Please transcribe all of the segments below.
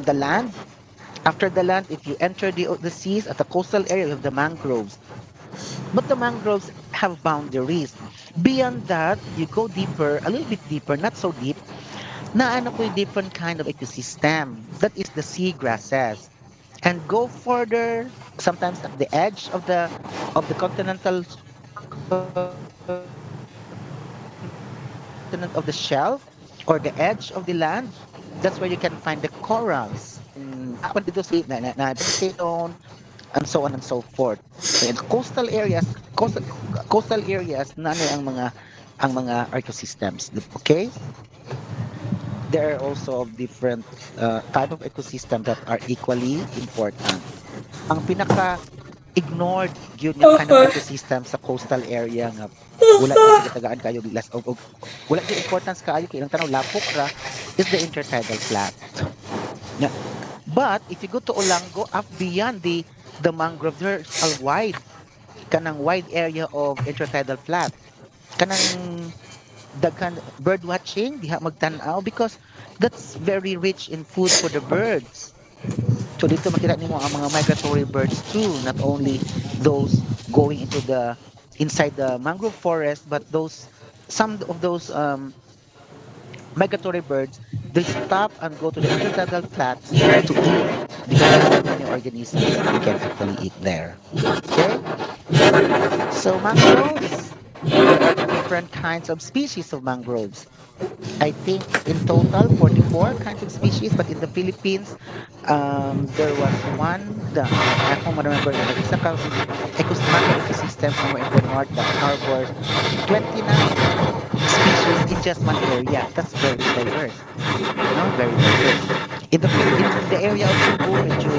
the land. After the land, if you enter the seas at the coastal area, you have the mangroves. But the mangroves have boundaries. Beyond that, you go deeper, a little bit deeper, not so deep, na ano po yung different kind of ecosystem. That is the seagrasses. And go further, sometimes at the edge of the continent of the shelf or the edge of the land, that's where you can find the corals. Happen dito na vegetation and so on and so forth. So in coastal areas na ano ang mga ecosystems, okay? There are also different type of ecosystem that are equally important. Ang pinaka ignored yun yung kind of Okay. ecosystem sa coastal area nga wala gyud siya gitagaan kayo less og wala gyud importance kaayo kay ilang tanaw lapok ra is the intertidal flat. Yeah. But if you go to Olango, up beyond the mangrove, there's a kanang wide area of intertidal flat. Kanang daghan bird watching diha magtan-aw because that's very rich in food for the birds. So dito makita nimo ang mga migratory birds too, not only those going into the inside the mangrove forest, but those some of those migratory birds, they stop and go to the intertidal flats to eat because there are many organisms that they can actually eat there. Okay? So mangroves, there are different kinds of species of mangroves. I think in total 44 kinds of species, but in the Philippines, there was one, I don't remember, isa ka macro ecosystem somewhere in the north that harbors 29 species in just one area. That's very diverse. No, very diverse. In the area of Cebu, medyo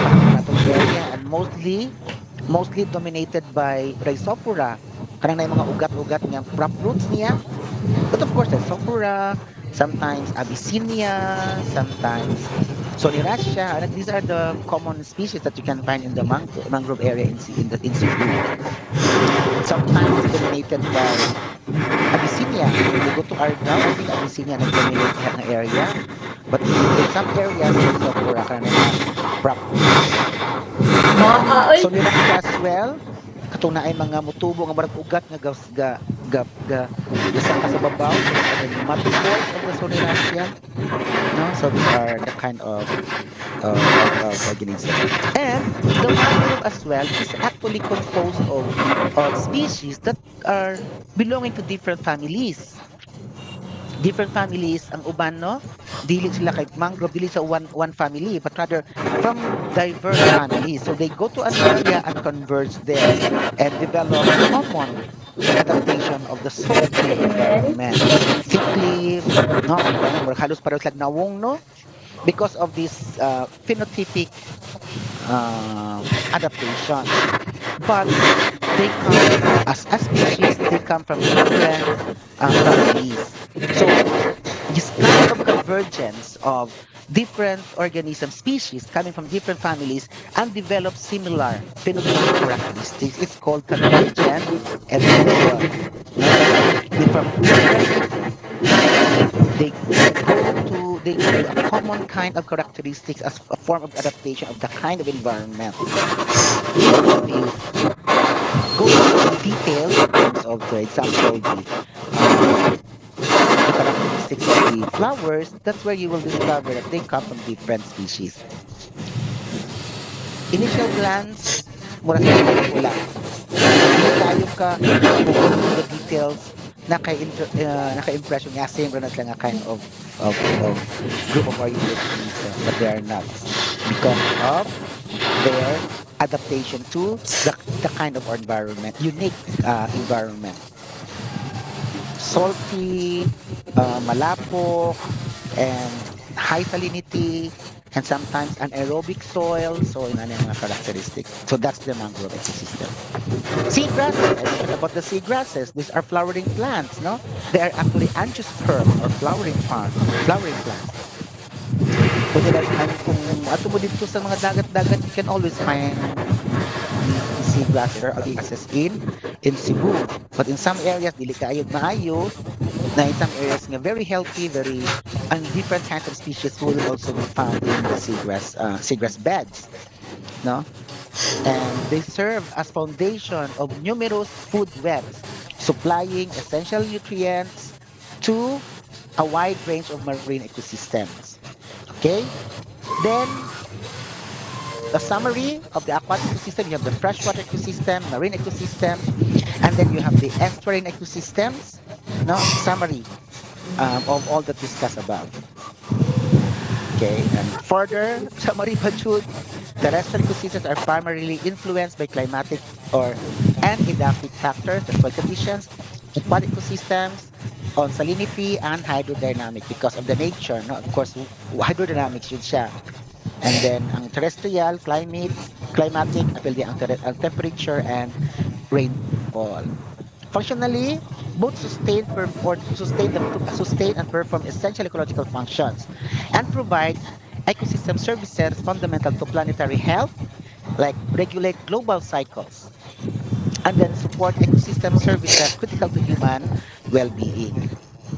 pangatong area and mostly dominated by Rhizophora. Kanang na yung mga ugat-ugat niyang prop roots niya. But of course, there's Sakura, sometimes Abyssinia, sometimes Soliracia. And these are the common species that you can find in the mangrove area in Cebu. Sometimes it's dominated by Abyssinia. When you go to Argao, I think Abyssinia nag-dominate ang area. But in some areas, there's Sakura ka na mga prop roots. Maaay. Soliracia as well. Katong naay mga mutubo nga marag ugat nga gasa ka sa babaw, those are the nematophores of the Soliracia. No, so these are the kind of organisms. And the mangrove as well is actually composed of species that are belonging to different families. Different families ang uban, no, dili sila kay mangrove, dili sa one family but rather from diverse families, so they go to an area and converge there and develop common adaptation of the salty environment, thick leaves, no, halos pareho sila nawong, no, because of this phenotypic adaptations. But they come as a species, they come from different families. So this kind of convergence of different organism species coming from different families and develop similar phenotypic characteristics, it's called convergent evolution. No? From different types, they go to a common kind of characteristics as a form of adaptation of the kind of environment. So if you go into the details in terms of, for example, um, the characteristics of the flowers, that's where you will discover that they come from different species. Initial glance, mura sa pula. Hindi tayo ka go into the details naka-impression nga same na sila nga kind of group of organisms, but they are not because of their adaptation to the kind of environment, unique environment. Salty, malapok, and high salinity, and sometimes anaerobic soil. So, yun ano yung mga characteristics. So, that's the mangrove ecosystem. Seagrasses, I mentioned about the seagrasses. These are flowering plants, no? They are actually angiosperm or flowering plants. Pwede na, kung ato mo dito sa mga dagat-dagat, you can always find seagrasses. seagrasses in Cebu. But in some areas, dili kaayod maayo, na in some areas nga very healthy, very and different kinds of species will also be found in the seagrass beds, no? And they serve as foundation of numerous food webs, supplying essential nutrients to a wide range of marine ecosystems. Okay? Then the summary of the aquatic ecosystem, you have the freshwater ecosystem, marine ecosystems, and then you have the estuarine ecosystems. No summary of all that discussed above. Okay, and further summary, Bachud, terrestrial ecosystems are primarily influenced by climatic or and edaphic factors, the soil conditions, aquatic ecosystems, on salinity and hydrodynamic because of the nature, no? Of course, hydrodynamics yun siya. And then ang terrestrial, climatic, apil di ang temperature and rainfall. Functionally, both sustain and perform essential ecological functions and provide ecosystem services fundamental to planetary health, like regulate global cycles, and then support ecosystem services critical to human well-being.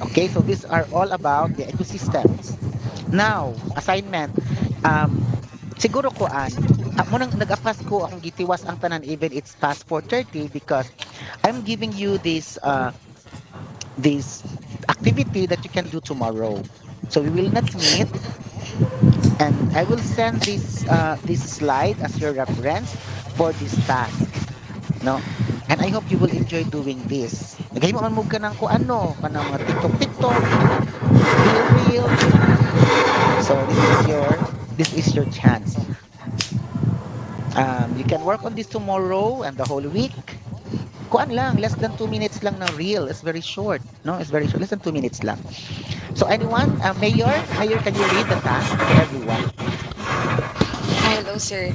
Okay, so these are all about the ecosystems. Now, assignment. Siguro kuan, mo nang nag-apas ko akong gitiwas ang tanan even it's past 4:30 because I'm giving you this activity that you can do tomorrow. So we will not meet, and I will send this slide as your reference for this task, no? And I hope you will enjoy doing this. Nagahimo man mo ka ng kung ano, kanang mga TikTok, Reel. So this is your chance. You can work on this tomorrow and the whole week. Kuan lang, less than 2 minutes lang na reel. It's very short. No, it's very short. Less than 2 minutes lang. So anyone, Mayor, can you read the task for everyone? Hello, sir.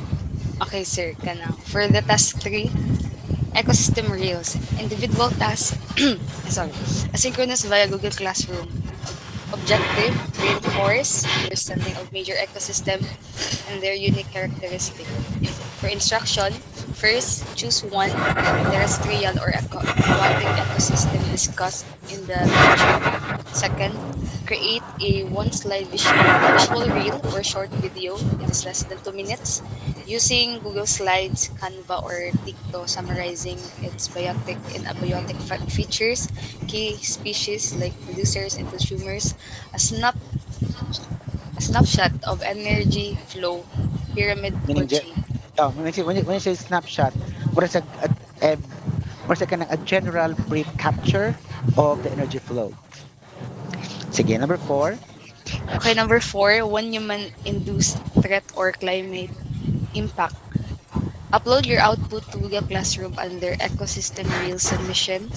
Okay, sir. Kana. For the task 3, ecosystem reels. Individual task, sorry, asynchronous via Google Classroom. Objective, reinforce understanding of major ecosystem and their unique characteristic. For instruction, first, choose one terrestrial or aquatic ecosystem discussed in the lecture. Second, create a one-slide visual reel or short video. It is less than 2 minutes. Using Google Slides, Canva, or TikTok, summarizing its biotic and abiotic features, key species like producers and consumers, a snap a snapshot of energy flow, pyramid or Meaning, chain. when you say snapshot, what is a what is a, kind of a general brief capture of the energy flow? Sige, number 4. Okay, number 4, one human-induced threat or climate impact. Upload your output to Google Classroom under Ecosystem Reel submission.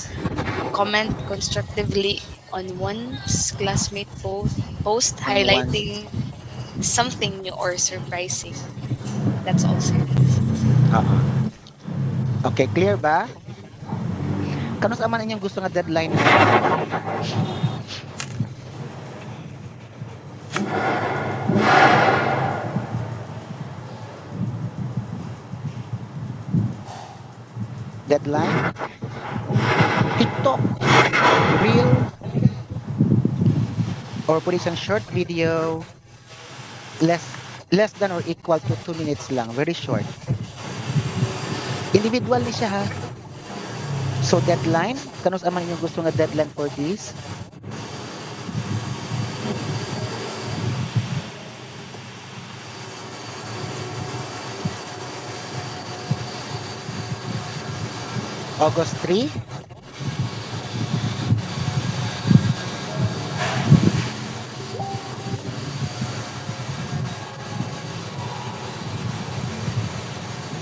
Comment constructively on one's classmate post On one. highlighting something new or surprising. That's all, sir. Oo. Okay, clear ba? Kanus aman inyong gusto nga deadline nila? Deadline? TikTok, reel, or pwede isang short video, less than or equal to 2 minutes lang. Very short. Individual ni siya ha. So deadline, kanus aman inyong gusto nga deadline for this? August 3?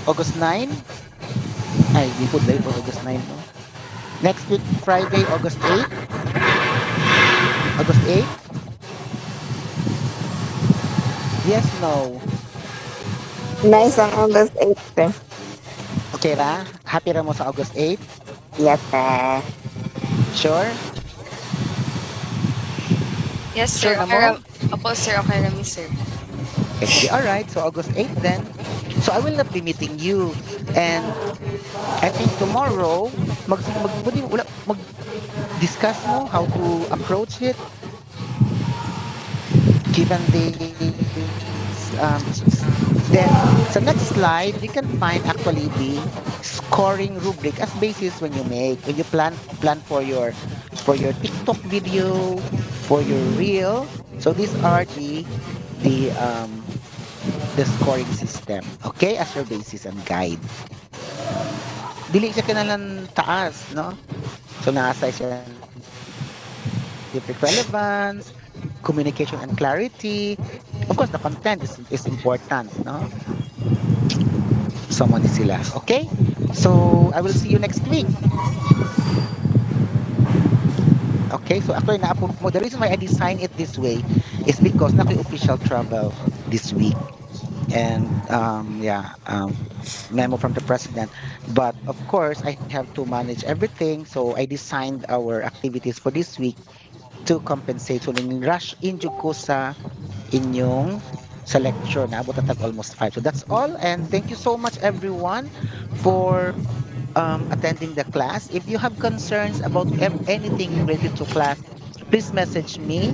August 9? Ay, di po dahil for August 9, no? Next week, Friday, August 8? August 8? Yes, no. Nice ang August 8, sir. Okay ra? Happy ra mo sa August 8? Yes, sir. Sure? Yes, Sure sir. na Okay, mo? Opo, sir. Okay, Rami, sir. Okay, sige. Alright. So August 8 then. So I will not be meeting you. And I think tomorrow, pwede mo, discuss mo how to approach it given this then sa next slide you can find actually the scoring rubric as basis when you plan for your TikTok video, for your reel. So these are the the scoring system, okay, as your basis and guide. Dili siya kinalan taas, no? So nasa scientific relevance, communication and clarity. Of course, the content is important, no? So mo ni sila. Okay? So I will see you next week. Okay? So actually naapo mo. The reason why I designed it this way is because na ko'y official travel this week. And yeah, memo from the president. But of course, I have to manage everything. So I designed our activities for this week to compensate. So rush in jud ko sa inyong sa lecture na abot na tag almost 5. So that's all, and thank you so much everyone for attending the class. If you have concerns about anything related to class, please message me.